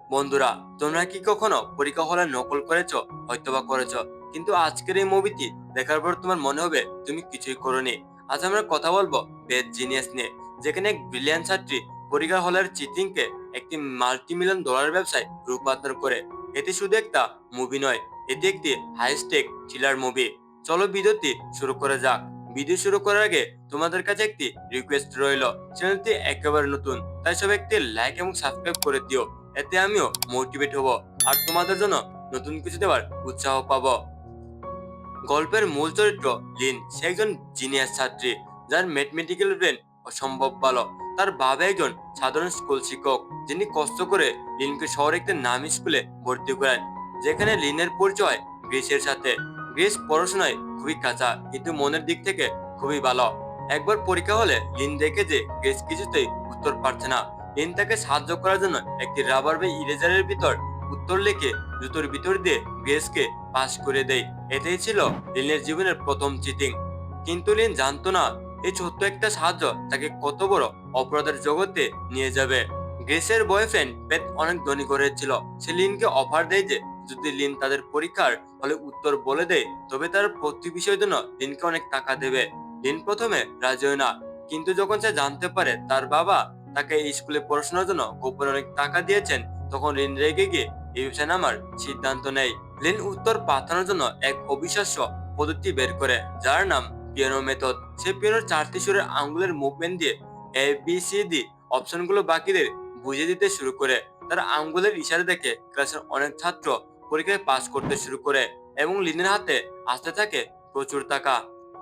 বন্ধুরা, তোমরা কি কখনো পরীক্ষা হলে নকল করেছো? হয়তোবা করেছো, কিন্তু আজকের এই মুভিটি দেখার পর তোমার মনে হবে তুমি কিছুই করোনি। আজ আমরা কথা বলবো বেদ জিনিয়াস নিয়ে, যেখানে এক ব্রিলিয়ান্ট ছাত্রী পরীক্ষা হলের চিটিংকে একটি মাল্টি মিলিয়ন ডলার ব্যবসায় রূপান্তর করে। এটি শুধু একটা মুভি নয়, এটি একটি হাই স্টেক থ্রিলার মুভি। চলো ভিডিওটি শুরু করা যাক। ভিডিও শুরু করার আগে তোমাদের কাছে একটি রিকোয়েস্ট রইল, চ্যানেলটি একেবারে নতুন, তাই সবাই একটি লাইক এবং সাবস্ক্রাইব করে দিও। এতে আমিও মোটিভেট হব আর তোমাদের জন্য নতুন কিছু দেওয়ার উৎসাহ পাবো। গল্পের মূল চরিত্র লিন, সে একজন জিনিয়াস ছাত্রী যার ম্যাথমেটিক্যাল ব্রেন অসম্ভব ভালো। তার বাবা একজন সাধারণ স্কুল শিক্ষক, যিনি কষ্ট করে লিনকে শহরে একটি নামী স্কুলে ভর্তি করেন, যেখানে লিনের পরিচয় গ্রেসের সাথে। গ্রেস পড়াশোনায় খুবই কাঁচা, কিন্তু মনের দিক থেকে খুবই ভালো। একবার পরীক্ষা হলে লিন দেখে যে গ্রেস কিছুতেই উত্তর পারছে না। লিন তাকে সাহায্য করার জন্য একটি রাবার বা ইরেজারের ভিতর উত্তর লিখে জুতোর ভিতর দিয়ে গ্রেসকে পাস করে দেয়। এটাই ছিল লিনের জীবনের প্রথম চিটিং। কিন্তু লিন জানতো না এই ছোট্ট একটা সাহায্য তাকে কত বড় অপরাধের জগতে নিয়ে যাবে। গ্রেসের বয়ফ্রেন্ড পেট অনেক ধনী করেছিল। সে লিনকে অফার দেয় যে যদি লিন তাদের পরীক্ষার হলে উত্তর বলে দেয়, তবে তার প্রতি বিষয়ের জন্য লিনকে অনেক টাকা দেবে। লিন প্রথমে রাজি হয় না, কিন্তু যখন সে জানতে পারে তার বাবা তাকে এই স্কুলে পড়াশোনার জন্য গোপনে অনেক টাকা দিয়েছেন, তখন লিন রেগে গিয়ে এই বিষয়ে নামার সিদ্ধান্ত নেয়। লিন উত্তর পাঠানোর জন্য এক অবিশ্বাস্য পদ্ধতি বের করে, যার নাম পিয়ানো মেথড। সে পিয়ানোর 4টি সুরের আঙ্গুলের মুভমেন্ট দিয়ে এ বি সি ডি অপশনগুলো বাকিদের বুঝিয়ে দিতে শুরু করে। তার আঙ্গুলের ইশারা দেখে ক্লাসের অনেক ছাত্র পরীক্ষায় পাস করতে শুরু করে এবং লিনের হাতে আসতে থাকে প্রচুর টাকা।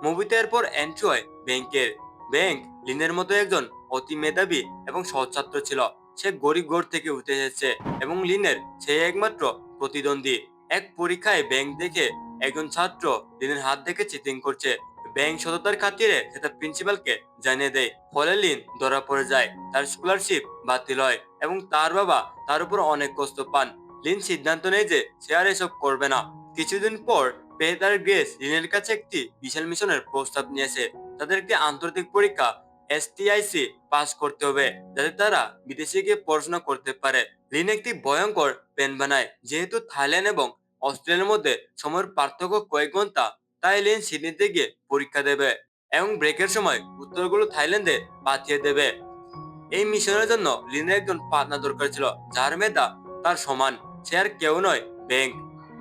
মুভিতে এরপর এন্ট্রি হয় ব্যাংকের। ব্যাংক লিনের মতো একজন অতি মেধাবী এবং সৎ ছাত্র ছিল। সে গরিব ঘর থেকে উঠে এসেছে এবং লিনের সে একমাত্র প্রতিদ্বন্দ্বী। এক পরীক্ষায় ব্যাংক দেখে একজন ছাত্র লিনের হাত দেখে চিটিং করছে। ব্যাংক সততার খাতিরে সেটা প্রিন্সিপালকে জানিয়ে দেয়। ফলে লিন ধরা পড়ে যায়, তার স্কলারশিপ বাতিল হয় এবং তার বাবা তার উপর অনেক কষ্ট পান। লিন সিদ্ধান্ত নেয় যে সে আর এসব করবে না। কিছুদিন পর পেতার গ্রেস লিনের কাছে একটি বিশাল মিশনের প্রস্তাব নিয়েছে। তাদের একটি আন্তর্জাতিক পরীক্ষা এসটিআইসি পাস করতে হবে, যাতে তারা বিদেশে গিয়ে পড়াশোনা করতে পারে। লিন একটি ভয়ঙ্কর প্ল্যান বানায়। যেহেতু থাইল্যান্ড এবং অস্ট্রেলিয়ার মধ্যে সময়ের পার্থক্য কয়েক ঘন্টা, তাই লিন সিডনিতে গিয়ে পরীক্ষা দেবে এবং ব্রেকের সময় উত্তরগুলো থাইল্যান্ডে পাঠিয়ে দেবে। এই মিশনের জন্য লিনের একজন পার্টনার দরকার ছিল, যার মেধা তার সমান। সে আর কেউ নয়, ব্যাংক।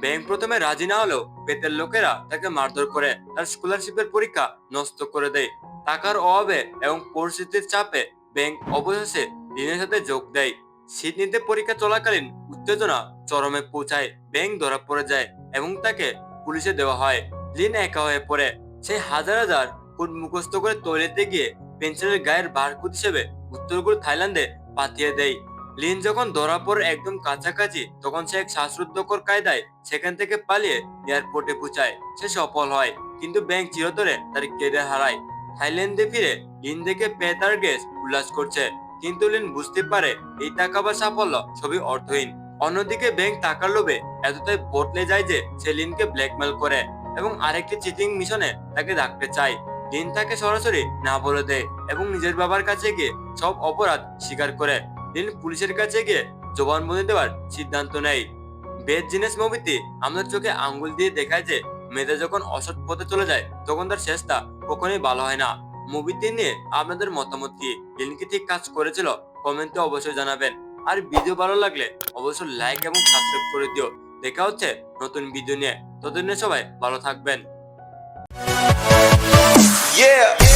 ব্যাংক প্রথমে রাজি না হলেও পেটের লোকেরা তাকে মারধর করে তার স্কলারশিপের পরীক্ষা নষ্ট করে দেয়। টাকার অভাবে এবং পরিস্থিতির চাপে ব্যাংক অবশেষে লিনের সাথে যোগ দেয়। সিডনিতে পরীক্ষা চলাকালীন উত্তেজনা চরমে পৌঁছায়। ব্যাংক ধরা পড়ে যায় এবং তাকে পুলিশে দেওয়া হয়। লিন একা হয়ে পড়ে। সে হাজার হাজার কোড মুখস্থ করে টয়লেটে গিয়ে পেন্সিলের গায়ের বারকোড হিসেবে উত্তরগুলো থাইল্যান্ডে পাঠিয়ে দেয়। লিন যখন ধরা পড়ে একদম কাছাকাছি, তখন সে এক শ্বাসরুদ্ধকর কায়দায় সেখান থেকে পালিয়ে এয়ারপোর্টে পৌঁছায়। সে সফল হয়, কিন্তু ব্যাংক চিরতরে তার কেরিয়ার হারায়। থাইল্যান্ডে ফিরে লিন দেখে পেতার গ্রেস উল্লাস করছে, কিন্তু লিন বুঝতে পারে এই টাকা বা সাফল্য সবই অর্থহীন। অন্যদিকে ব্যাংক টাকার লোভে এতটাই বদলে যায় যে সে লিনকে ব্ল্যাকমেল করে এবং আরেকটি চিটিং মিশনে তাকে ডাকতে চায়। লিন তাকে সরাসরি না বলে দেয় এবং নিজের বাবার কাছে গিয়ে সব অপরাধ স্বীকার করে। লিন পুলিশের কাছে গিয়ে জবানবন্দি দেওয়ার সিদ্ধান্ত নেয়। বেদ জিনিস মুভিতে আমাদের চোখে আঙ্গুল দিয়ে দেখায় যে মেয়েটা যখন অসৎ পথে চলে যায়, তখন তার শেষটা কখনোই ভালো হয় না। মুভিটি নিয়ে আপনাদের মতামত কি? লিন কি ঠিক কাজ করেছিল? কমেন্টে অবশ্যই জানাবেন। আর ভিডিও ভালো লাগলে অবশ্যই লাইক এবং সাবস্ক্রাইব করে দিও। দেখা হচ্ছে নতুন ভিডিও নিয়ে। ততদিনে সবাই ভালো থাকবেন। Yeah.